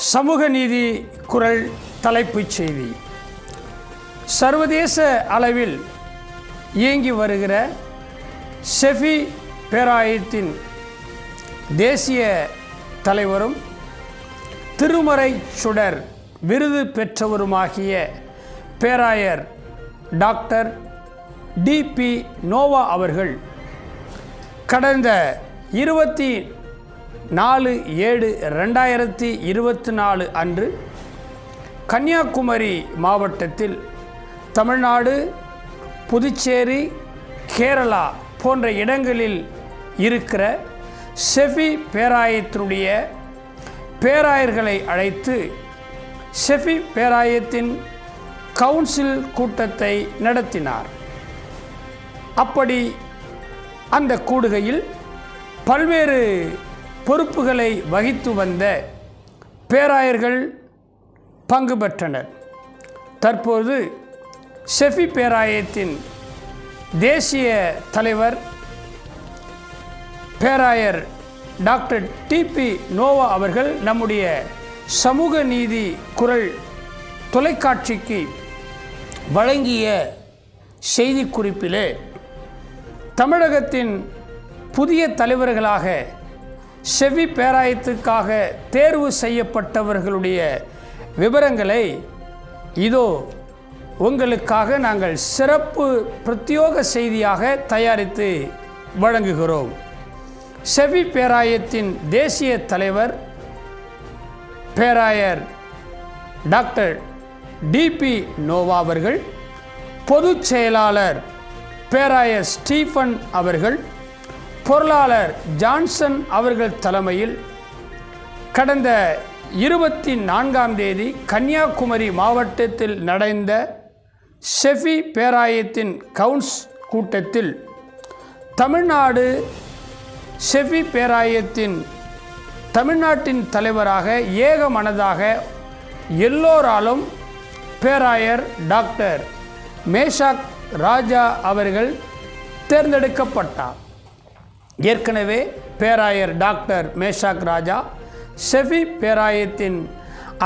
சமூக நீதி குரல் தலைப்புச் செய்தி. சர்வதேச அளவில் இயங்கி வருகிற ஷெஃபி பேராயத்தின் தேசிய தலைவரும் திருமறை சுடர் விருது பெற்றவருமாகிய பேராயர் டாக்டர் டிபி நோவா அவர்கள் கடந்த 24/7/2024 அன்று கன்னியாகுமரி மாவட்டத்தில் தமிழ்நாடு, புதுச்சேரி, கேரளா போன்ற இடங்களில் இருக்கிற ஷெஃபி பேராயத்தினுடைய பேராயர்களை அழைத்து ஷெஃபி பேராயத்தின் கவுன்சில் கூட்டத்தை நடத்தினார். அப்படி அந்த கூடுகையில் பல்வேறு பொறுப்புகளை வகித்து வந்த பேராயர்கள் பங்கு பெற்றனர். தற்போது ஷெஃபி பேராயத்தின் தேசிய தலைவர் பேராயர் டாக்டர் டிபி நோவா அவர்கள் நம்முடைய சமூக நீதி குரல் தொலைக்காட்சிக்கு வழங்கிய செய்திக்குறிப்பிலே தமிழகத்தின் புதிய தலைவர்களாக ஷெஃபி பேராயத்துக்காக தேர்வு செய்யப்பட்டவர்களுடைய விவரங்களை இதோ உங்களுக்காக நாங்கள் சிறப்பு பிரத்யோக செய்தியாக தயாரித்து வழங்குகிறோம். ஷெஃபி பேராயத்தின் தேசிய தலைவர் பேராயர் டாக்டர் டிபி நோவா அவர்கள், பொதுச் செயலாளர் பேராயர் ஸ்டீஃபன் அவர்கள், பொருளாளர் ஜான்சன் அவர்கள் தலைமையில் கடந்த 24ஆம் தேதி கன்னியாகுமரி மாவட்டத்தில் நடந்த ஷெஃபி பேராயத்தின் கவுன்சில் கூட்டத்தில் தமிழ்நாடு ஷெஃபி பேராயத்தின் தமிழ்நாட்டின் தலைவராக ஏகமனதாக எல்லோராலும் பேராயர் டாக்டர் மேஷாக் ராஜா அவர்கள் தேர்ந்தெடுக்கப்பட்டார். ஏற்கனவே பேராயர் டாக்டர் மேஷாக் ராஜா ஷெஃபி பேராயத்தின்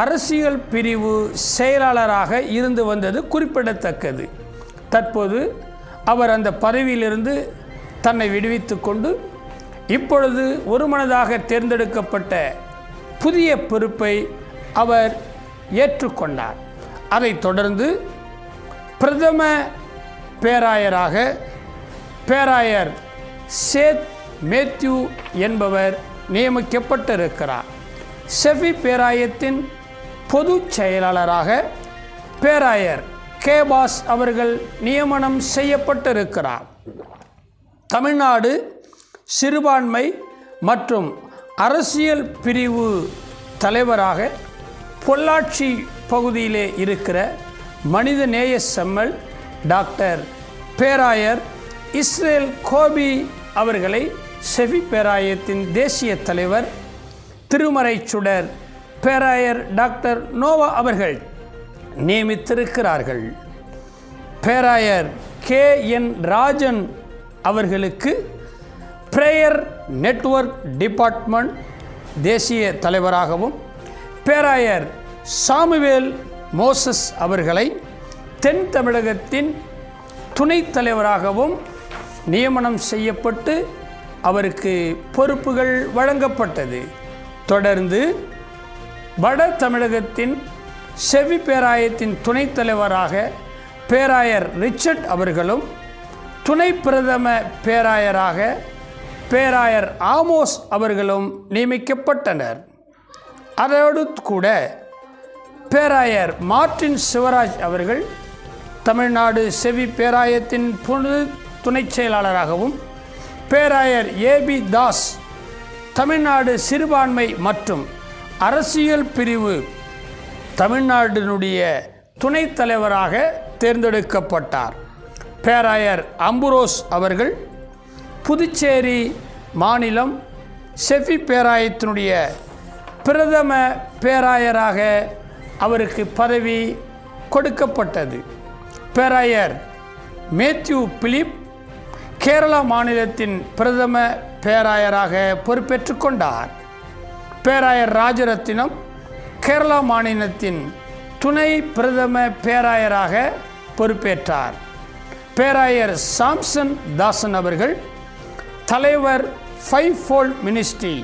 அரசியல் பிரிவு செயலாளராக இருந்து வந்தது குறிப்பிடத்தக்கது. தற்போது அவர் அந்த பதவியிலிருந்து தன்னை விடுவித்து கொண்டு இப்பொழுது ஒருமனதாக தேர்ந்தெடுக்கப்பட்ட புதிய பொறுப்பை அவர் ஏற்றுக்கொண்டார். அதைத் தொடர்ந்து பிரதம பேராயராக பேராயர் சேத் மேத்யூ என்பவர் நியமிக்கப்பட்டிருக்கிறார். ஷெஃபி பேராயத்தின் பொதுச் செயலாளராக பேராயர் கேபாஸ் அவர்கள் நியமனம் செய்யப்பட்டிருக்கிறார். தமிழ்நாடு சிறுபான்மை மற்றும் அரசியல் பிரிவு தலைவராக பொள்ளாச்சி பகுதியிலே இருக்கிற மனிதநேய செம்மல் டாக்டர் பேராயர் இஸ்ரேல் கோபி அவர்களை ஷெஃபி பேராயத்தின் தேசிய தலைவர் திருமறை சுடர் பேராயர் டாக்டர் நோவா அவர்கள் நியமித்திருக்கிறார்கள். பேராயர் KN ராஜன் அவர்களுக்கு பிரேயர் நெட்வொர்க் டிபார்ட்மெண்ட் தேசிய தலைவராகவும், பேராயர் சாமுவேல் மோசஸ் அவர்களை தென் தமிழகத்தின் துணைத் தலைவராகவும் நியமனம் செய்யப்பட்டு அவருக்கு பொறுப்புகள் வழங்கப்பட்டது. தொடர்ந்து வட தமிழகத்தின் ஷெஃபி பேராயத்தின் துணைத் தலைவராக பேராயர் ரிச்சர்ட் அவர்களும், துணை பிரதம பேராயராக பேராயர் ஆமோஸ் அவர்களும் நியமிக்கப்பட்டனர். அதோடு கூட பேராயர் மார்ட்டின் சிவராஜ் அவர்கள் தமிழ்நாடு ஷெஃபி பேராயத்தின் துணைச் செயலாளராகவும், பேராயர் AB தாஸ் தமிழ்நாடு சிறுபான்மை மற்றும் அரசியல் பிரிவு தமிழ்நாட்டினுடைய துணைத் தலைவராக தேர்ந்தெடுக்கப்பட்டார். பேராயர் அம்புரோஸ் அவர்கள் புதுச்சேரி மாநிலம் ஷெஃபி பேராயத்தினுடைய பிரதம பேராயராக அவருக்கு பதவி கொடுக்கப்பட்டது. பேராயர் மேத்யூ பிலிப் கேரளா மாநிலத்தின் பிரதம பேராயராக பொறுப்பேற்று கொண்டார். பேராயர் ராஜரத்தினம் கேரளா மாநிலத்தின் துணை பிரதம பேராயராக பொறுப்பேற்றார். பேராயர் சாம்சன் தாசன் அவர்கள் தலைவர் ஃபைவ் ஃபோல்ட் மினிஸ்ட்ரி,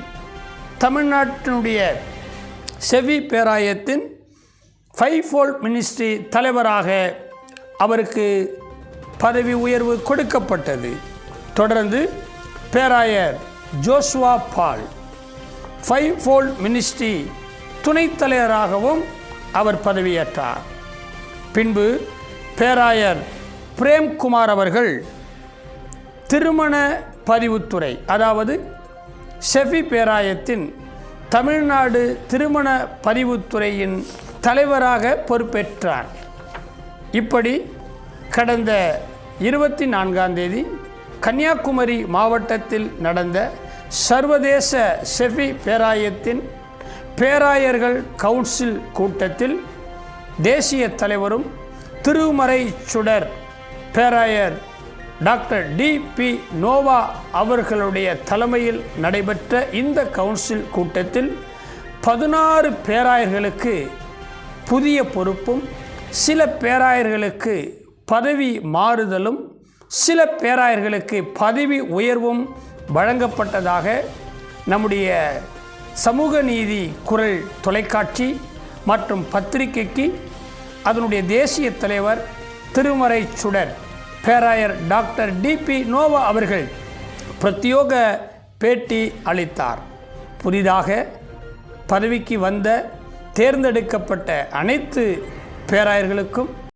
தமிழ்நாட்டினுடைய செவி பேராயத்தின் ஃபைவ் ஃபோல்ட் மினிஸ்ட்ரி தலைவராக அவருக்கு பதவி உயர்வு கொடுக்கப்பட்டது. தொடர்ந்து பேராயர் ஜோசுவா பால் ஃபைவ் ஃபோல்ட் மினிஸ்ட்ரி துணைத் தலைவராகவும் அவர் பதவியேற்றார். பின்பு பேராயர் பிரேம்குமார் அவர்கள் திருமண பதிவுத்துறை, அதாவது செவி பேராயத்தின் தமிழ்நாடு திருமண பதிவுத்துறையின் தலைவராக பொறுப்பேற்றார். இப்படி கடந்த 24ஆம் தேதி கன்னியாகுமரி மாவட்டத்தில் நடந்த சர்வதேச செவி பேராயத்தின் பேராயர்கள் கவுன்சில் கூட்டத்தில் தேசிய தலைவரும் திருமறை சுடர் பேராயர் டாக்டர் டிபி நோவா அவர்களுடைய தலைமையில் நடைபெற்ற இந்த கவுன்சில் கூட்டத்தில் 16 பேராயர்களுக்கு புதிய பொறுப்பும், சில பேராயர்களுக்கு பதவி மாறுதலும், சில பேராயர்களுக்கு பதவி உயர்வும் வழங்கப்பட்டதாக நம்முடைய சமூக நீதி குரல் தொலைக்காட்சி மற்றும் பத்திரிகைக்கு அதனுடைய தேசிய தலைவர் திருமறை சுடர் பேராயர் டாக்டர் டிபி நோவா அவர்கள் பிரத்யோக பேட்டி அளித்தார். புதிதாக பதவிக்கு வந்த தேர்ந்தெடுக்கப்பட்ட அனைத்து பேராயர்களுக்கும்